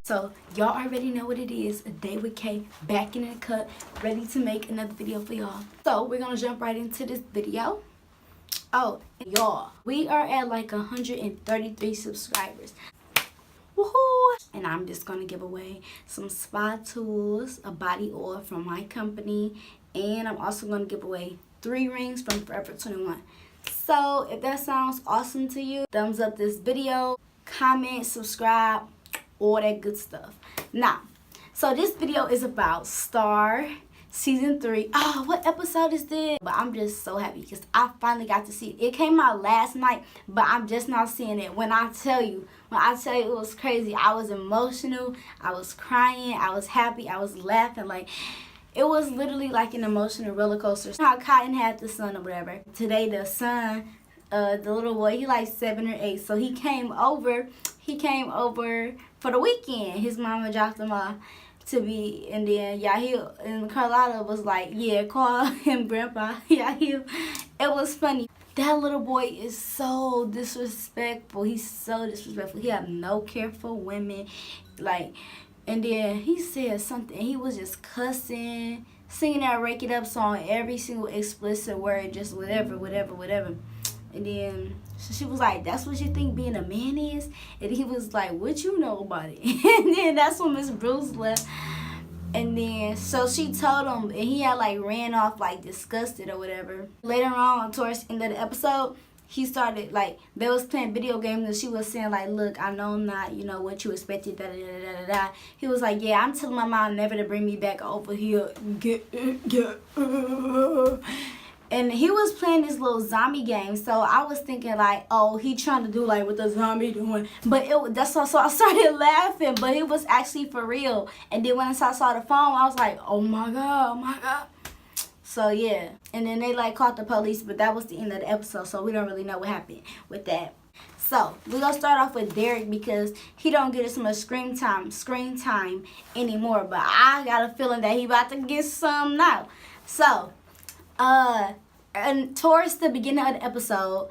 So y'all already know what it is. A day with Kay, back in the cut, ready to make another video for y'all. So we're gonna jump right into this video. Oh, y'all, we are at like 133 subscribers. Woohoo! And I'm just gonna give away some spa tools, a body oil from my company, and I'm also gonna give away 3 rings from Forever 21. So if that sounds awesome to you, thumbs up this video, comment, subscribe, all that good stuff. Now, so this video is about Star season 3. Oh, what episode is this? But I'm just so happy because I finally got to see it. It came out last night, but I'm just not seeing it. When I tell you it was crazy. I was emotional, I was crying, I was happy, I was laughing. Like, it was literally like an emotional roller coaster. How Cotton had the son or whatever. Today the son, the little boy, he like 7 or 8. So he came over for the weekend. His mama dropped him off to be, and then Yahil and Carlotta was like, yeah, call him Grandpa. Yahil. It was funny. That little boy is so disrespectful. He's so disrespectful. He have no care for women. Like, and then he said something. He was just cussing, singing that Rake It Up song, every single explicit word, just whatever. And then she was like, that's what you think being a man is? And he was like, what you know about it? And then that's when Miss Bruce left. And then, so she told him, and he had like ran off like disgusted or whatever. Later on, towards the end of the episode, he started like, they was playing video games and she was saying like, look, I know I'm not, you know, what you expected, da da da da da. He was like, yeah, I'm telling my mom never to bring me back over here. And he was playing this little zombie game, so I was thinking like, oh, he trying to do like what the zombie doing, but that's so I started laughing, but it was actually for real. And then when I saw the phone, I was like, oh my god. So yeah, and then they like caught the police, but that was the end of the episode, so we don't really know what happened with that. So we're gonna start off with Derek because he don't get as much screen time anymore, but I got a feeling that he about to get some now. So and towards the beginning of the episode,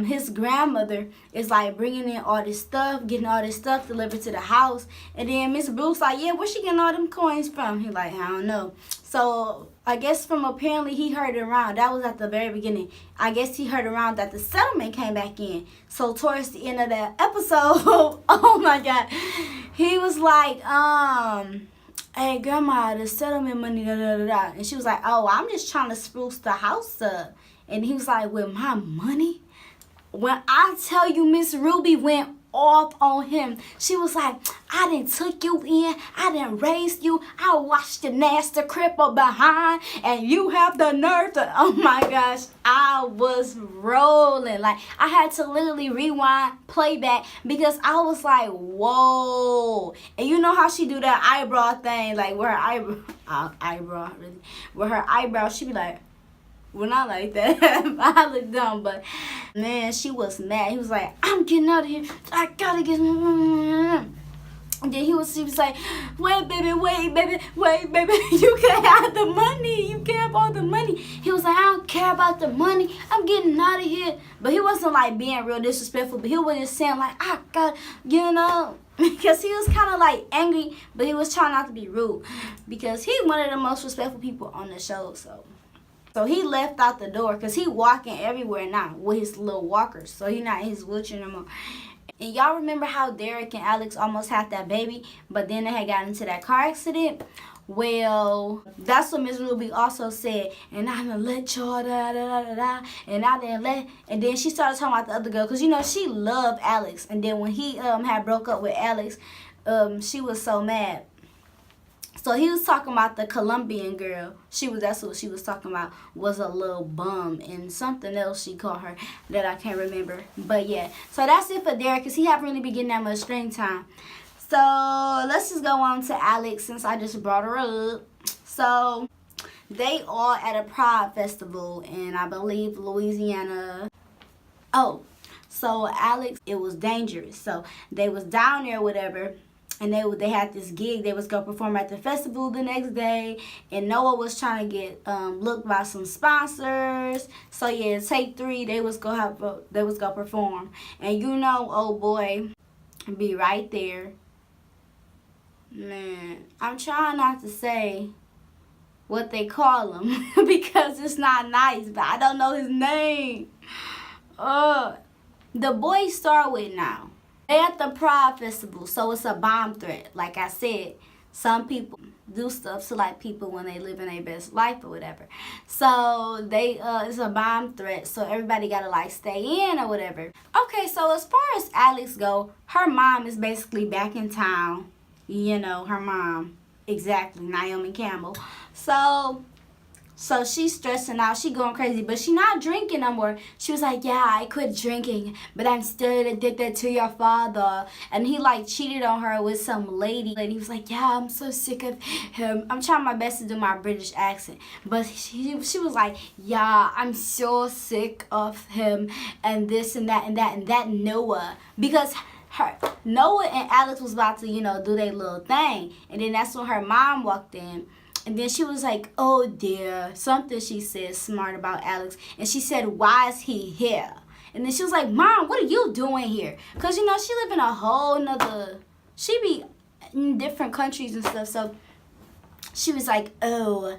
his grandmother is like bringing in all this stuff, getting all this stuff delivered to the house, and then Miss Bruce like, yeah, where's she getting all them coins from? He like, I don't know. So I guess from apparently he heard around, that was at the very beginning, I guess he heard around that the settlement came back in. So towards the end of that episode, oh my god, he was like, hey grandma, the settlement money, da da da da. And she was like, oh, I'm just trying to spruce the house up. And he was like, with my money? When I tell you Miss Ruby went off on him, she was like, I done took you in, I done raised you, I watched the nasty cripple behind, and you have the nerve to, oh my gosh, I was rolling. Like, I had to literally rewind, playback, because I was like, whoa. And you know how she do that eyebrow thing, like where her eyebrow, she be like, well, not like that. I look dumb, but man, she was mad. He was like, I'm getting out of here. I gotta get. And then she was like, wait, baby. You can't have the money. You can't have all the money. He was like, I don't care about the money. I'm getting out of here. But he wasn't like being real disrespectful, but he was just saying like, I got, you know. Because he was kind of like angry, but he was trying not to be rude. Because he's one of the most respectful people on the show, So he left out the door because he walking everywhere now with his little walkers. So he not in his wheelchair no more. And y'all remember how Derek and Alex almost had that baby, but then they had got into that car accident? Well, that's what Miss Ruby also said. And I done let y'all da. And I didn't let. And then she started talking about the other girl because, you know, she loved Alex. And then when he had broke up with Alex, she was so mad. So he was talking about the Colombian girl. That's what she was talking about, was a little bum, and something else she called her that I can't remember. But yeah, so that's it for Derek because he haven't really been getting that much screen time. So let's just go on to Alex since I just brought her up. So they all at a Pride festival in, I believe, Louisiana. Oh, so Alex, it was dangerous. So they was down there, whatever. And they had this gig. They was going to perform at the festival the next day. And Noah was trying to get looked by some sponsors. So yeah, take 3. They was going to perform. And you know, old boy be right there Man, I'm trying not to say what they call him because it's not nice, but I don't know his name. The boys start with now. They at the Pride Festival, so it's a bomb threat. Like I said, some people do stuff to like people when they live in their best life or whatever. So it's a bomb threat, so everybody gotta like stay in or whatever. Okay, so as far as Alex go, her mom is basically back in town. You know, her mom, exactly, Naomi Campbell. So she's stressing out. She going crazy, but she not drinking no more. She was like, yeah, I quit drinking, but I'm still addicted to your father. And he like cheated on her with some lady. And he was like, yeah, I'm so sick of him. I'm trying my best to do my British accent. But she was like, yeah, I'm so sick of him and this and that and that and that Noah. Because Noah and Alex was about to, you know, do their little thing. And then that's when her mom walked in. And then she was like, oh dear, something she said smart about Alex. And she said, why is he here? And then she was like, Mom, what are you doing here? Because, you know, she live in a whole nother, she be in different countries and stuff. So she was like, oh,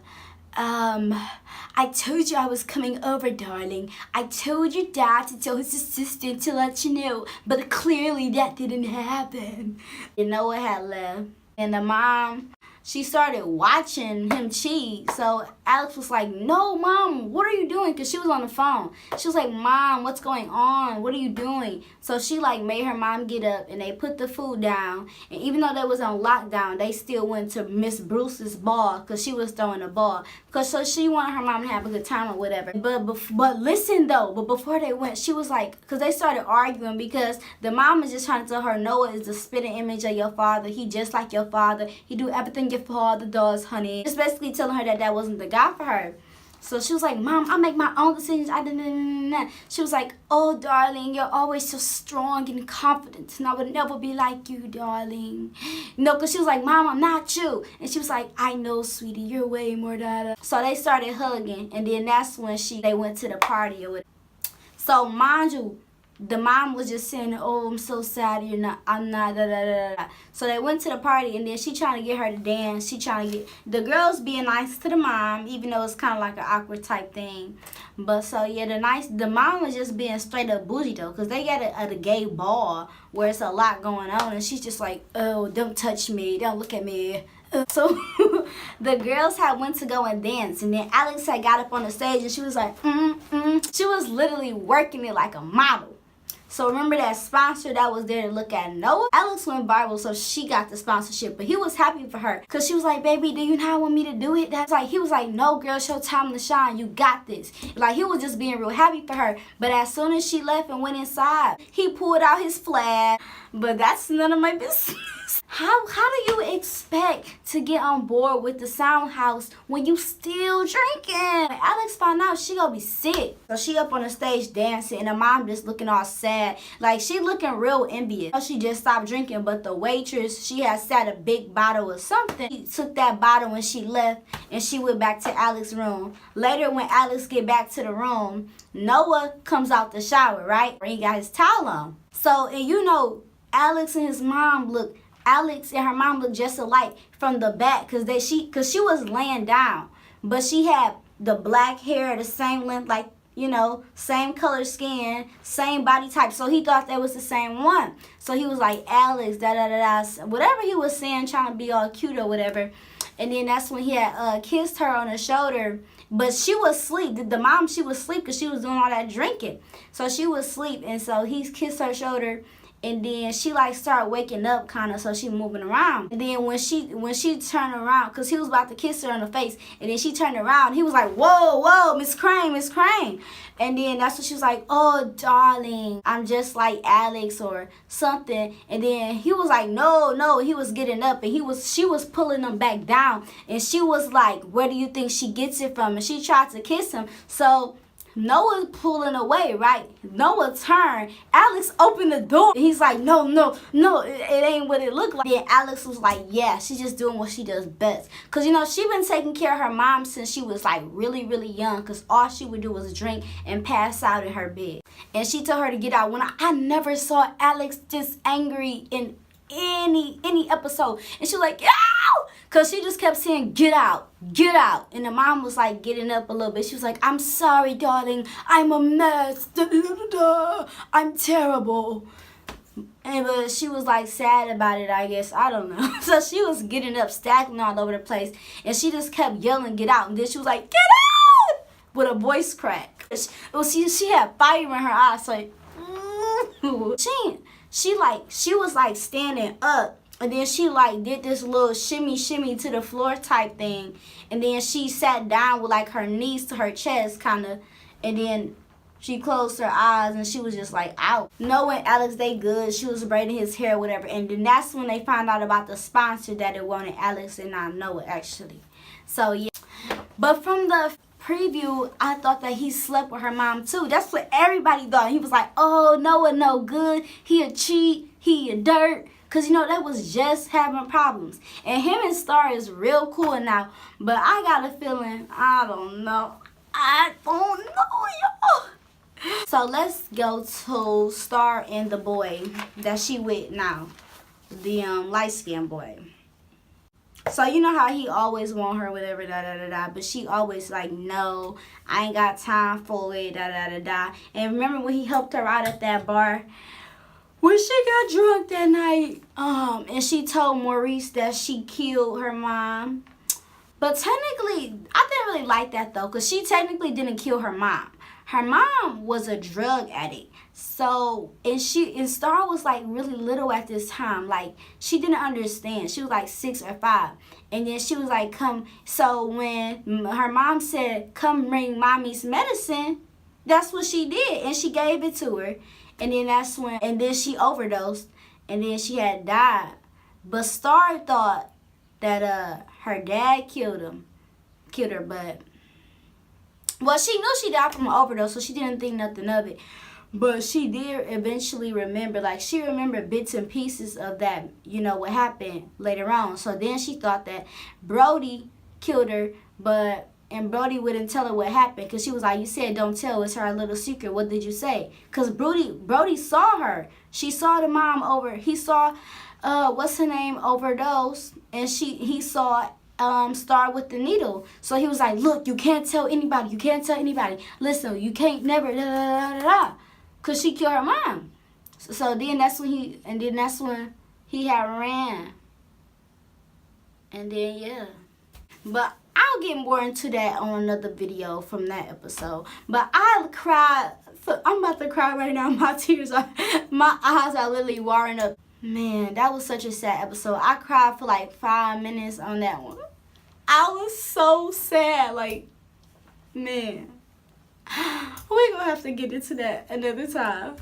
I told you I was coming over, darling. I told your dad to tell his assistant to let you know. But clearly that didn't happen. You know what had left. And the mom, she started watching him cheat. So Alex was like, no, Mom, what are you doing? Because she was on the phone. She was like, Mom, what's going on? What are you doing? So she like made her mom get up and they put the food down. And even though they was on lockdown, they still went to Miss Bruce's ball because she was throwing a ball. Because so she wanted her mom to have a good time or whatever. But listen though, but before they went, she was like, because they started arguing because the mom was just trying to tell her Noah is the spitting image of your father. He just like your father. He do everything your father does, honey. Just basically telling her that that wasn't the guy for her. So she was like, Mom, I make my own decisions. She was like, oh, darling, you're always so strong and confident. And I would never be like you, darling. No, because she was like, Mom, I'm not you. And she was like, I know, sweetie, you're way more dada. So they started hugging. And then that's when they went to the party. So mind you, the mom was just saying, oh, I'm so sad, I'm not, da, da, da, da. So they went to the party, and then she trying to get her to dance. She trying to get, the girls being nice to the mom, even though it's kind of like an awkward type thing. But so, yeah, the mom was just being straight up bougie, though, because they got it at a gay ball where it's a lot going on, and she's just like, oh, don't touch me, don't look at me. So the girls had went to go and dance, and then Alex had got up on the stage, and she was like, She was literally working it like a model. So remember that sponsor that was there to look at Noah? Alex went viral, so she got the sponsorship. But he was happy for her. Because she was like, baby, do you not want me to do it? He was like, no, girl, it's your time to shine. You got this. Like, he was just being real happy for her. But as soon as she left and went inside, he pulled out his flag. But that's none of my business. How do you expect to get on board with the Sound House when you still drinking? Alex found out she gonna be sick. So she up on the stage dancing and her mom just looking all sad. Like she looking real envious. She just stopped drinking, but the waitress, she had set a big bottle of something. She took that bottle when she left and she went back to Alex's room. Later when Alex get back to the room, Noah comes out the shower, right? He got his towel on. So, and you know, Alex and her mom look just alike from the back because she was laying down, but she had the black hair the same length, like, you know, same color skin, same body type. So he thought that was the same one. So he was like, Alex, da da da da, whatever he was saying, trying to be all cute or whatever. And then that's when he had kissed her on the shoulder. But she was asleep. The mom, she was asleep because she was doing all that drinking. So she was asleep, and so he kissed her shoulder. And then she like started waking up kind of, so she moving around. And then when she turned around, because he was about to kiss her in the face, and then she turned around, he was like, whoa, Miss Crane. And then that's when she was like, oh, darling, I'm just like Alex or something. And then he was like, no, he was getting up, and she was pulling him back down. And she was like, where do you think she gets it from? And she tried to kiss him. So Noah pulling away, right? Noah turned. Alex opened the door. And he's like, no, it ain't what it looked like. Then Alex was like, yeah, she's just doing what she does best. Because, you know, she been taking care of her mom since she was like really, really young. Because all she would do was drink and pass out in her bed. And she told her to get out. When I never saw Alex this angry in any episode. And she was like, "Ow!" Because she just kept saying, "Get out, get out." And the mom was like getting up a little bit. She was like, "I'm sorry, darling. I'm a mess. I'm terrible." And but she was like sad about it, I guess. I don't know. So she was getting up, stacking all over the place. And she just kept yelling, "Get out." And then she was like, "Get out!" With a voice crack. She had fire in her eyes. Like, she was like standing up. And then she like did this little shimmy to the floor type thing. And then she sat down with like her knees to her chest kind of. And then she closed her eyes and she was just like out. Noah and Alex, they good. She was braiding his hair, whatever. And then that's when they found out about the sponsor that it wanted Alex and not Noah, actually. So, yeah. But from the preview, I thought that he slept with her mom, too. That's what everybody thought. He was like, "Oh, Noah no good. He a cheat. He a dirt." Because, you know, that was just having problems. And him and Star is real cool now. But I got a feeling, I don't know, y'all. So let's go to Star and the boy that she with now, the light-skinned boy. So you know how he always want her, whatever, but she always like, "No, I ain't got time for it, And remember when he helped her out at that bar when she got drunk that night, and she told Maurice that she killed her mom. But technically, I didn't really like that though, because she technically didn't kill her mom. Her mom was a drug addict. So, and Star was like really little at this time. Like, she didn't understand. She was like 6 or 5. And then she was like, "Come." So when her mom said, "Come bring mommy's medicine," that's what she did. And she gave it to her. And then she overdosed. And then she had died. But Star thought that her dad killed her, but well, she knew she died from an overdose, so she didn't think nothing of it. But she did eventually remember, like she remembered bits and pieces of that, you know, what happened later on. So then she thought that Brody killed her, and Brody wouldn't tell her what happened, because she was like, "You said don't tell, it's our little secret. What did you say?" Because Brody saw her. She saw the mom he saw, what's her name, overdose, and he saw Star with the needle. So he was like, "Look, you can't tell anybody. You can't tell anybody. Listen, you can't never, because she killed her mom." So then that's when he had ran. And then, yeah. But I'll get more into that on another video from that episode. But I cried. I'm about to cry right now. My eyes are literally watering up. Man, that was such a sad episode. I cried for like 5 minutes on that one. I was so sad. Like, man. We're going to have to get into that another time.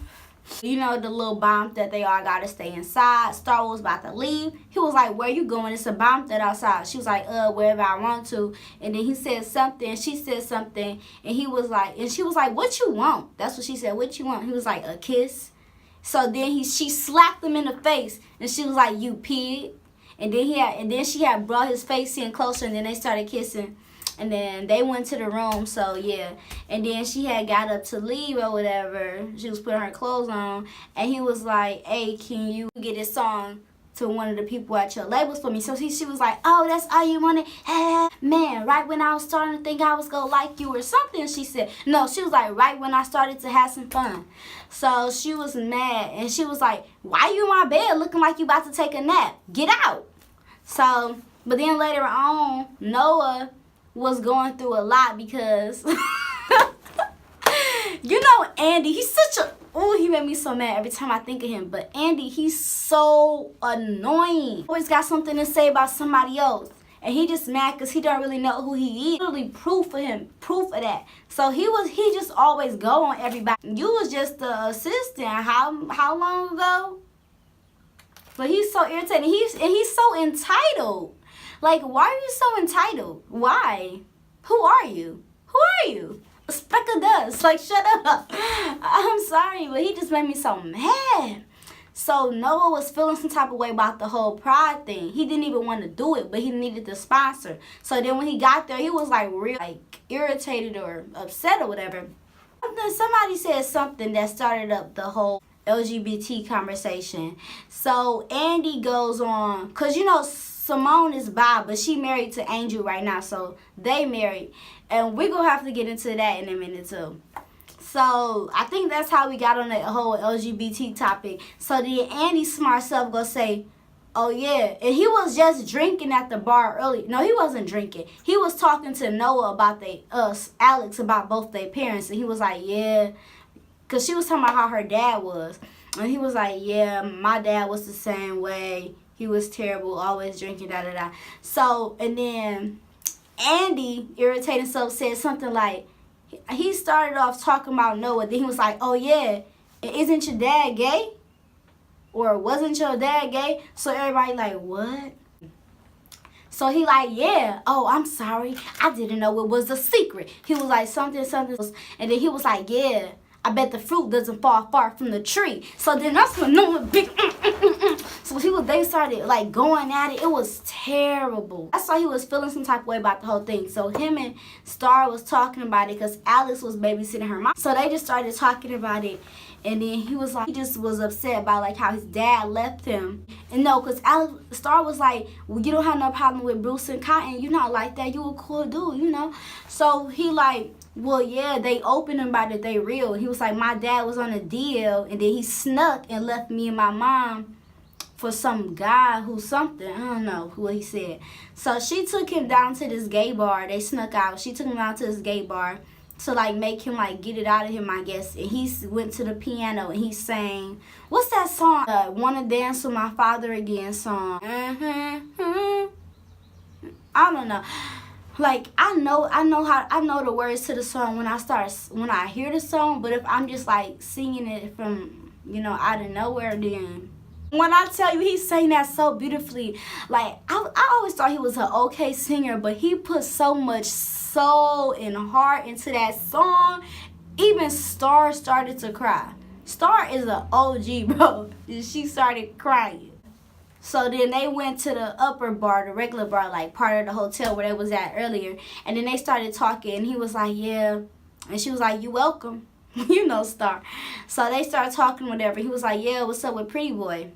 You know, the little bomb that they all got to stay inside. Star was about to leave. He was like, "Where you going? It's a bomb that outside." She was like, "Wherever I want to." And then he said something. She said something. And she was like, "What you want?" That's what she said. "What you want?" He was like, "A kiss." So then she slapped him in the face. And she was like, "You pig." And then she had brought his face in closer. And then they started kissing. And then they went to the room, so yeah. And then she had got up to leave or whatever. She was putting her clothes on. And he was like, "Hey, can you get this song to one of the people at your labels for me?" So she was like, "Oh, that's all you wanted? Man, right when I was starting to think I was going to like you or something," she said. No, she was like, "Right when I started to have some fun." So she was mad. And she was like, "Why you in my bed looking like you about to take a nap? Get out." So, but then later on, Noah was going through a lot because you know Andy, he's such a he made me so mad every time I think of him. But Andy, he's so annoying. Always got something to say about somebody else, and he just mad because he don't really know who he is. Literally proof of that. So he just always go on everybody. You was just the assistant how long ago? But he's so irritating. He's so entitled. Like, why are you so entitled? Why? Who are you? Who are you? A speck of dust. Like, shut up. I'm sorry, but he just made me so mad. So Noah was feeling some type of way about the whole pride thing. He didn't even want to do it, but he needed the sponsor. So then when he got there, he was like real irritated or upset or whatever. And then somebody said something that started up the whole LGBT conversation. So Andy goes on, because you know Simone is bi, but she married to Angel right now, so they married. And we're going to have to get into that in a minute too. So I think that's how we got on that whole LGBT topic. So then Andy smart self go say, oh yeah, and he was just drinking at the bar early. No, he wasn't drinking. He was talking to Noah about Alex about both their parents, and he was like, yeah, because she was talking about how her dad was. And he was like, yeah, my dad was the same way. He was terrible, always drinking, da-da-da. So, and then Andy, irritating self, said something like, he started off talking about Noah. Then he was like, oh yeah, isn't your dad gay? Or wasn't your dad gay? So everybody like, what? So he like, yeah, oh, I'm sorry. I didn't know it was a secret. He was like, something. And then he was like, yeah, I bet the fruit doesn't fall far from the tree. So then that's when Noah big. So they started like going at it. It was terrible. That's why he was feeling some type of way about the whole thing. So him and Star was talking about it because Alex was babysitting her mom. So they just started talking about it. And then he was like, he just was upset about like how his dad left him. And no, because Star was like, well, you don't have no problem with Bruce and Cotton. You're not like that. You a cool dude, you know. So he like, well, yeah, they open about it. They real. He was like, my dad was on a deal. And then he snuck and left me and my mom for some guy who something. I don't know what he said. So she took him down to this gay bar. They snuck out. She took him down to this gay bar to like make him like get it out of him, I guess. And he went to the piano and he sang, what's that song? Wanna Dance With My Father Again song. I don't know. Like I know the words to the song when I hear the song, but if I'm just like singing it from, you know, out of nowhere, then when I tell you he sang that so beautifully, like I always thought he was an okay singer, but he put so much soul and heart into that song. Even Star started to cry. Star is an OG, bro. She started crying. So then they went to the upper bar, the regular bar, like part of the hotel where they was at earlier. And then they started talking, and he was like, yeah. And she was like, you welcome. You know Star. So they started talking, whatever. He was like, yeah, what's up with Pretty Boy?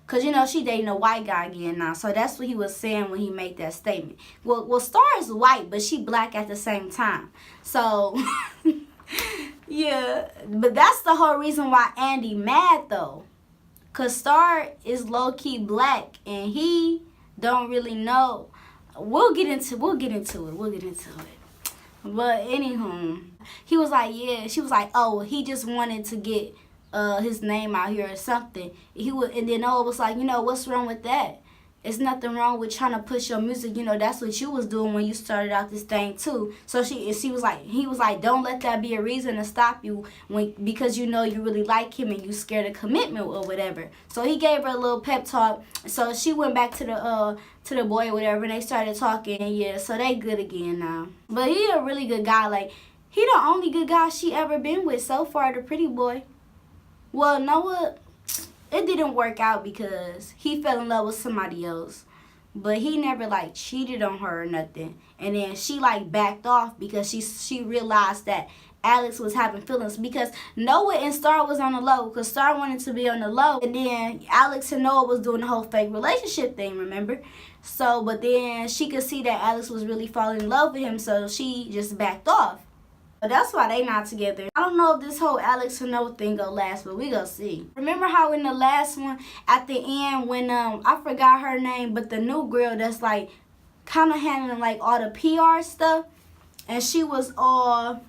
Because, you know, she dating a white guy again now. So that's what he was saying when he made that statement. Well, Star is white, but she black at the same time. So, yeah. But that's the whole reason why Andy mad, though. Because Star is low-key black, and he don't really know. We'll get into it. But anywho, he was like, yeah. She was like, oh, he just wanted to get his name out here or something. And then Noah was like, you know, what's wrong with that? It's nothing wrong with trying to push your music. You know, that's what you was doing when you started out this thing too. So he was like, don't let that be a reason to stop you because you know you really like him and you scared of commitment or whatever. So he gave her a little pep talk. So she went back to the boy or whatever, and they started talking. And yeah, so they good again now. But he a really good guy. Like, he the only good guy she ever been with so far, the Pretty Boy. Well, Noah, it didn't work out because he fell in love with somebody else. But he never, like, cheated on her or nothing. And then she, like, backed off because she realized that Alex was having feelings. Because Noah and Star was on the low. Because Star wanted to be on the low. And then Alex and Noah was doing the whole fake relationship thing, remember? So, but then she could see that Alex was really falling in love with him. So she just backed off. But that's why they not together. I don't know if this whole Alex and Noah thing gonna last, but we gonna see. Remember how in the last one, at the end, when I forgot her name, but the new girl that's like kind of handling like all the PR stuff, and she was all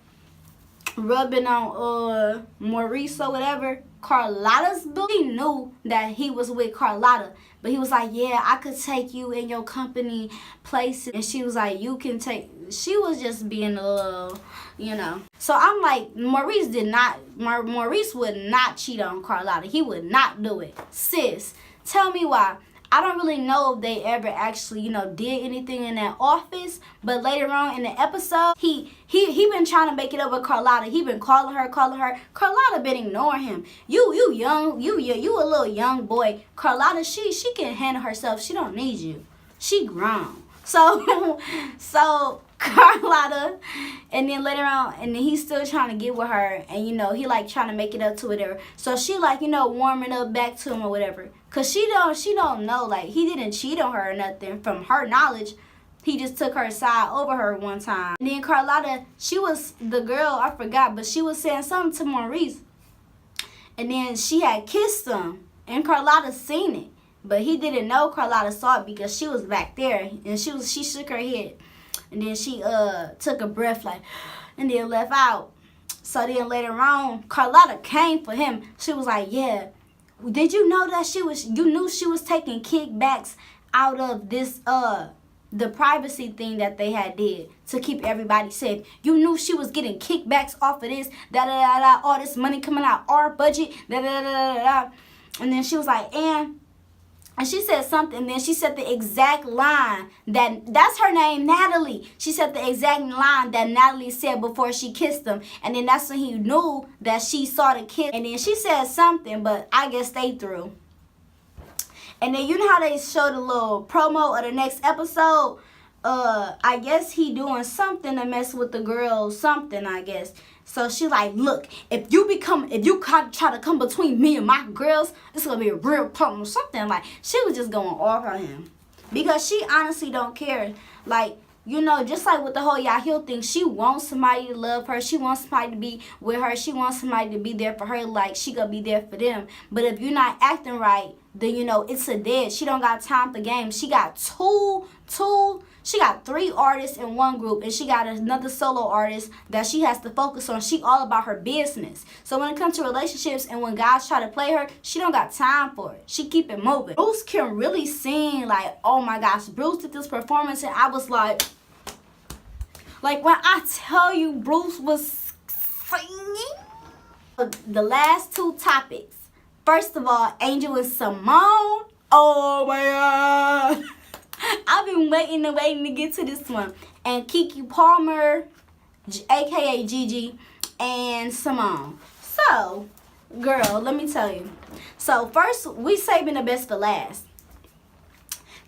rubbing on Maurice or whatever, Carlotta's boo. He knew that he was with Carlotta, but he was like, yeah, I could take you in your company places. And she was like, you can take. She was just being a little, you know. So I'm like, Maurice would not cheat on Carlotta. He would not do it. Sis, tell me why. I don't really know if they ever actually, you know, did anything in that office. But later on in the episode, he been trying to make it up with Carlotta. He been calling her. Carlotta been ignoring him. You young, you a little young boy. Carlotta, she can handle herself. She don't need you. She grown. So Carlotta. And then later on, and then he's still trying to get with her, and you know, he like trying to make it up to whatever. So she like, you know, warming up back to him or whatever. Cause she don't know, like he didn't cheat on her or nothing. From her knowledge, he just took her side over her one time. And then Carlotta, she was the girl, I forgot, but she was saying something to Maurice. And then she had kissed him, and Carlotta seen it. But he didn't know Carlotta saw it because she was back there, and she shook her head. And then she took a breath like, and then left out. So then later on, Carlotta came for him. She was like, yeah, did you know that you knew she was taking kickbacks out of this, the privacy thing that they had did to keep everybody safe. You knew she was getting kickbacks off of this, da-da-da-da, all this money coming out our budget, da-da-da-da-da. And then she was like, and she said something, and then she said the exact line that's her name, Natalie. She said the exact line that Natalie said before she kissed him. And then that's when he knew that she saw the kiss. And then she said something, but I guess they threw. And then you know how they showed a little promo of the next episode? I guess he doing something to mess with the girl, something, I guess. So she like, look, if you try to come between me and my girls, it's gonna be a real problem. Something like, she was just going off on him. Because she honestly don't care. Like, you know, just like with the whole Yahil thing, she wants somebody to love her. She wants somebody to be with her. She wants somebody to be there for her, like she gonna be there for them. But if you're not acting right, then, you know, it's a dead. She don't got time for games. She got she got 3 artists in one group, and she got another solo artist that she has to focus on. She all about her business. So when it comes to relationships and when guys try to play her, she don't got time for it. She keep it moving. Bruce can really sing. Like, oh my gosh, Bruce did this performance, and I was like when I tell you Bruce was singing. The last 2 topics. First of all, Angel and Simone. Oh my God. I've been waiting to get to this one. And Keke Palmer, aka Gigi, and Simone. So, girl, let me tell you. So first, we saving the best for last.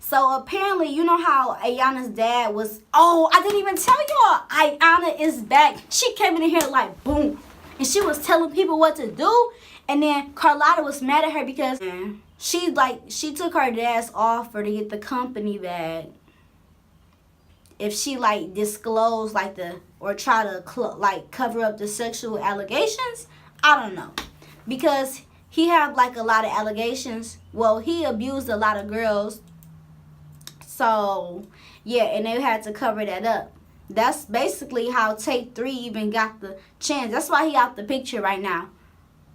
So apparently, you know how Ayana's dad was, oh, I didn't even tell y'all, Ayana is back. She came in here like, boom. And she was telling people what to do. And then Carlotta was mad at her because she took her dad's offer to get the company back if she like disclosed like or try to cover up the sexual allegations. I don't know, because he had like a lot of allegations. Well, he abused a lot of girls. So yeah, and they had to cover that up. That's basically how Take 3 even got the chance. That's why he out the picture right now.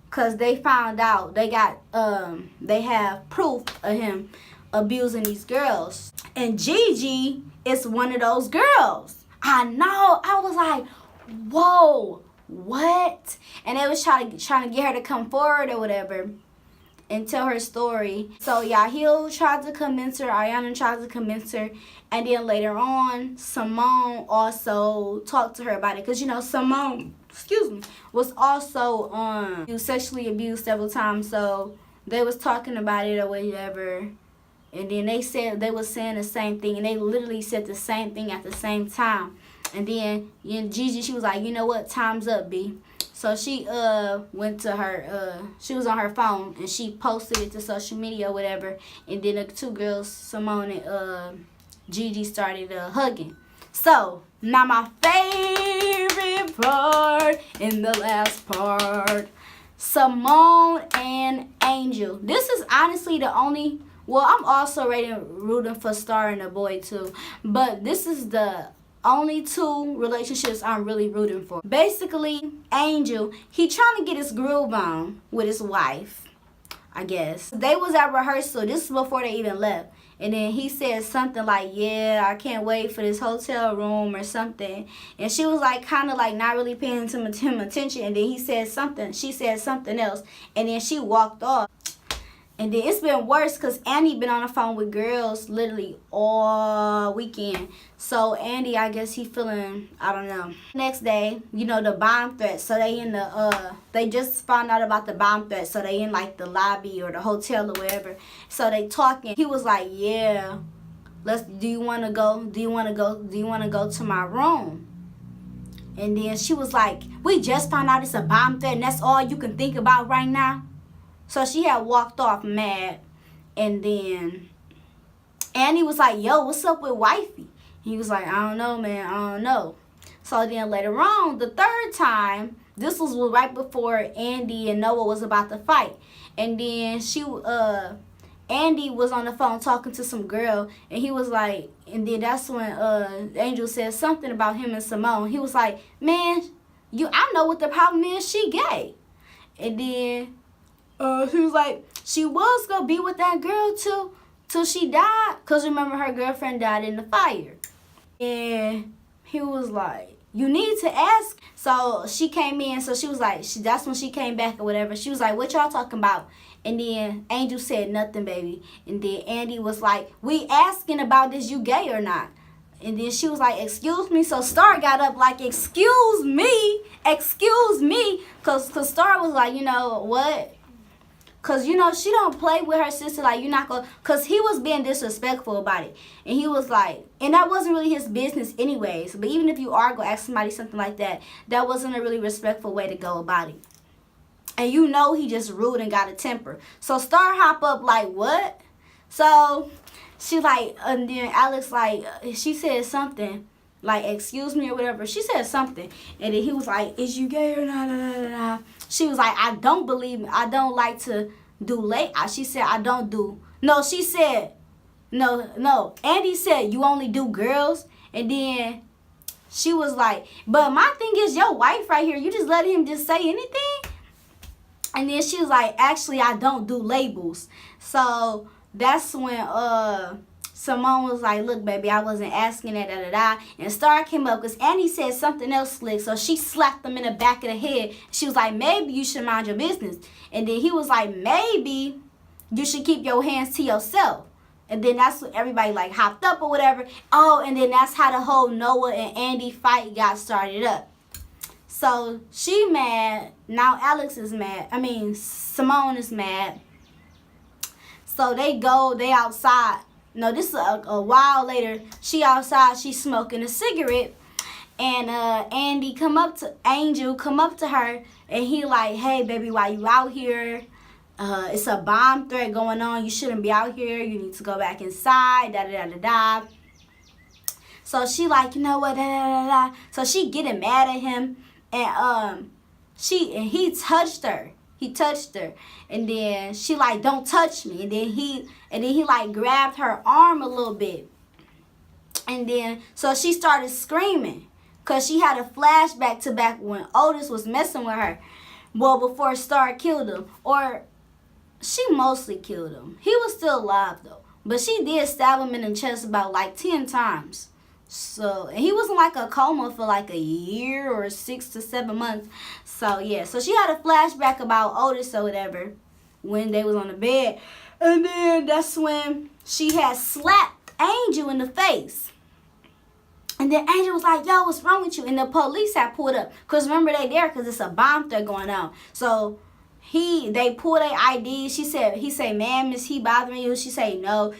Cause they found out they have proof of him abusing these girls. And Gigi is one of those girls. I know. I was like, whoa, what? And they was trying to get her to come forward or whatever and tell her story. So Yahil tried to convince her, Ayana tried to convince her, and then later on, Simone also talked to her about it. Cause you know, Simone, was also sexually abused several times. So they was talking about it or whatever. And then they was saying the same thing, and they literally said the same thing at the same time. And then Gigi, she was like, you know what, time's up, B. So she went to her, she was on her phone, and she posted it to social media or whatever. And then the 2 girls, Simone and Gigi, started hugging. So now my favorite part in the last part, Simone and Angel. This is honestly the only, well, I'm also rooting for Star and the boy too, but this is the only 2 relationships I'm really rooting for. Basically, Angel, he trying to get his groove on with his wife, I guess. They was at rehearsal. This is before they even left. And then he said something like, yeah, I can't wait for this hotel room or something. And she was like, kind of like not really paying him attention. And then he said something. She said something else. And then she walked off. And then it's been worse because Andy been on the phone with girls literally all weekend. So Andy, I guess he feeling, I don't know. Next day, you know, the bomb threat. So they in the, they just found out about the bomb threat. So they in like the lobby or the hotel or wherever. So they talking. He was like, yeah, do you want to go to my room? And then she was like, we just found out it's a bomb threat and that's all you can think about right now. So she had walked off mad. And then Andy was like, yo, what's up with wifey? He was like, I don't know, man, I don't know. So then later on, the third time, this was right before Andy and Noah was about to fight. And then Andy was on the phone talking to some girl, and he was like, and then that's when Angel said something about him and Simone. He was like, man, I know what the problem is, she gay. And then he was like, she was gonna be with that girl till she died, cause remember her girlfriend died in the fire. And he was like, you need to ask. So she came in, so she was like, that's when she came back or whatever. She was like, what y'all talking about? And then Angel said nothing, baby. And then Andy was like, we asking about this, you gay or not? And then she was like, excuse me. So Star got up like, excuse me. Cause Star was like, you know what? Cause you know she don't play with her sister, like you're not gonna, cause he was being disrespectful about it. And he was like, and that wasn't really his business anyways. But even if you are gonna ask somebody something like that, that wasn't a really respectful way to go about it. And you know he just rude and got a temper. So Star hop up like, what? So she like, and then Alex like, she said something like, excuse me or whatever. She said something. And then he was like, is you gay or not? She was like, I don't like to do late. She said, I don't do. No, she said, no. Andy said, you only do girls. And then she was like, but my thing is your wife right here. You just let him just say anything? And then she was like, actually, I don't do labels. So that's when Simone was like, look, baby, I wasn't asking that, And Star came up because Annie said something else slick. So she slapped him in the back of the head. She was like, maybe you should mind your business. And then he was like, maybe you should keep your hands to yourself. And then that's when everybody like hopped up or whatever. Oh, and then that's how the whole Noah and Andy fight got started up. So she mad. Now Alex is mad. Simone is mad. So they outside. No, this is a while later. She outside, she's smoking a cigarette. And Angel come up to her. And he like, hey, baby, why you out here? It's a bomb threat going on. You shouldn't be out here. You need to go back inside. So she like, you know what? So she getting mad at him. And he touched her. And then she like, don't touch me. And then he like grabbed her arm a little bit. And then so she started screaming because she had a flashback to back when Otis was messing with her. Well, before Star killed him, or she mostly killed him. He was still alive though, but she did stab him in the chest about like 10 times. So, and he was in like a coma for like a year or 6 to 7 months. So, yeah. So, she had a flashback about Otis or whatever when they was on the bed. And then that's when she had slapped Angel in the face. And then Angel was like, yo, what's wrong with you? And the police had pulled up. Because remember, they there because it's a bomb threat going on. So, they pulled their ID. He said, ma'am, is he bothering you? She said, no.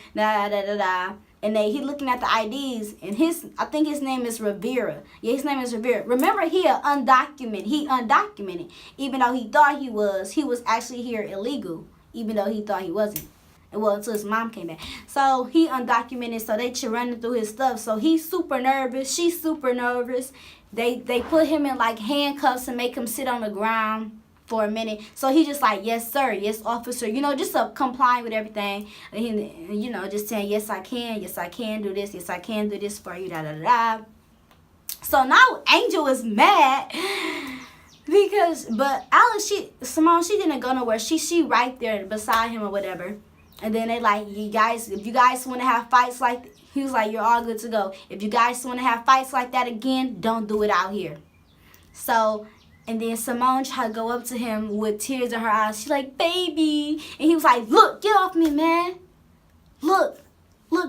And he looking at the IDs, and I think his name is Rivera. Yeah, his name is Rivera. Remember, he undocumented. He undocumented. Even though he thought he was actually here illegal. Even though he thought he wasn't. Well, until his mom came back. So he undocumented, so they running through his stuff. So he's super nervous. She's super nervous. They put him in like handcuffs and make him sit on the ground for a minute. So he just like, yes, sir, yes, officer, just complying with everything. And he, just saying, yes, I can do this, yes, I can do this for you, So now Angel is mad but Alex, Simone, she didn't go nowhere. She right there beside him or whatever. And then they like, if you guys want to have fights like, he was like, you're all good to go. If you guys want to have fights like that again, don't do it out here. So, and then Simone tried to go up to him with tears in her eyes. She's like, baby. And he was like, look, get off me, man. Look,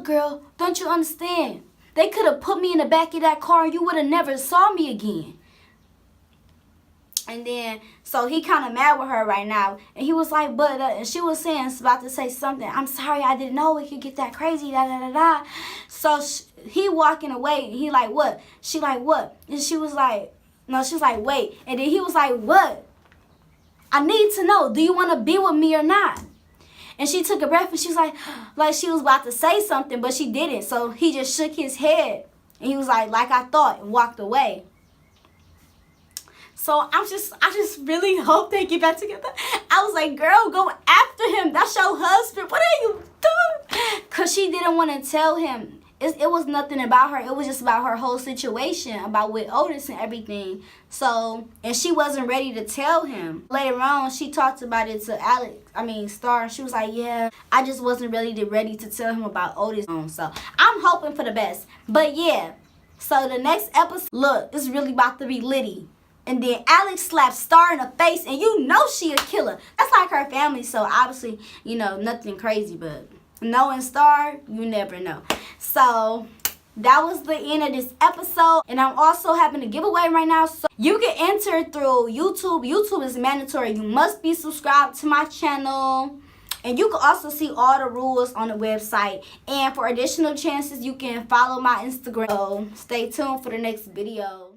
girl, don't you understand? They could have put me in the back of that car and you would have never saw me again. And then, so he kind of mad with her right now. And he was like, but, and she was saying, about to say something. I'm sorry, I didn't know it could get that crazy, da, da, da, da. So he walking away, and he like, what? She like, what? And she was like, no, she's like, wait. And then he was like, what? I need to know, do you want to be with me or not? And she took a breath, and she was like she was about to say something, but she didn't. So he just shook his head. And he was like I thought, and walked away. So I just really hope they get back together. I was like, girl, go after him. That's your husband. What are you doing? Because she didn't want to tell him. It was nothing about her. It was just about her whole situation, about with Otis and everything. So, and she wasn't ready to tell him. Later on, she talked about it to Star. And she was like, yeah, I just wasn't really ready to tell him about Otis. So, I'm hoping for the best. But yeah, so the next episode, look, it's really about to be litty. And then Alex slaps Star in the face, and you know she a killer. That's like her family, so obviously, you know, nothing crazy, but knowing Star, you never know. So that was the end of this episode, and I'm also having a giveaway right now. So you can enter through YouTube. YouTube is mandatory. You must be subscribed to my channel. And you can also see all the rules on the website. And for additional chances, you can follow my Instagram. So stay tuned for the next video.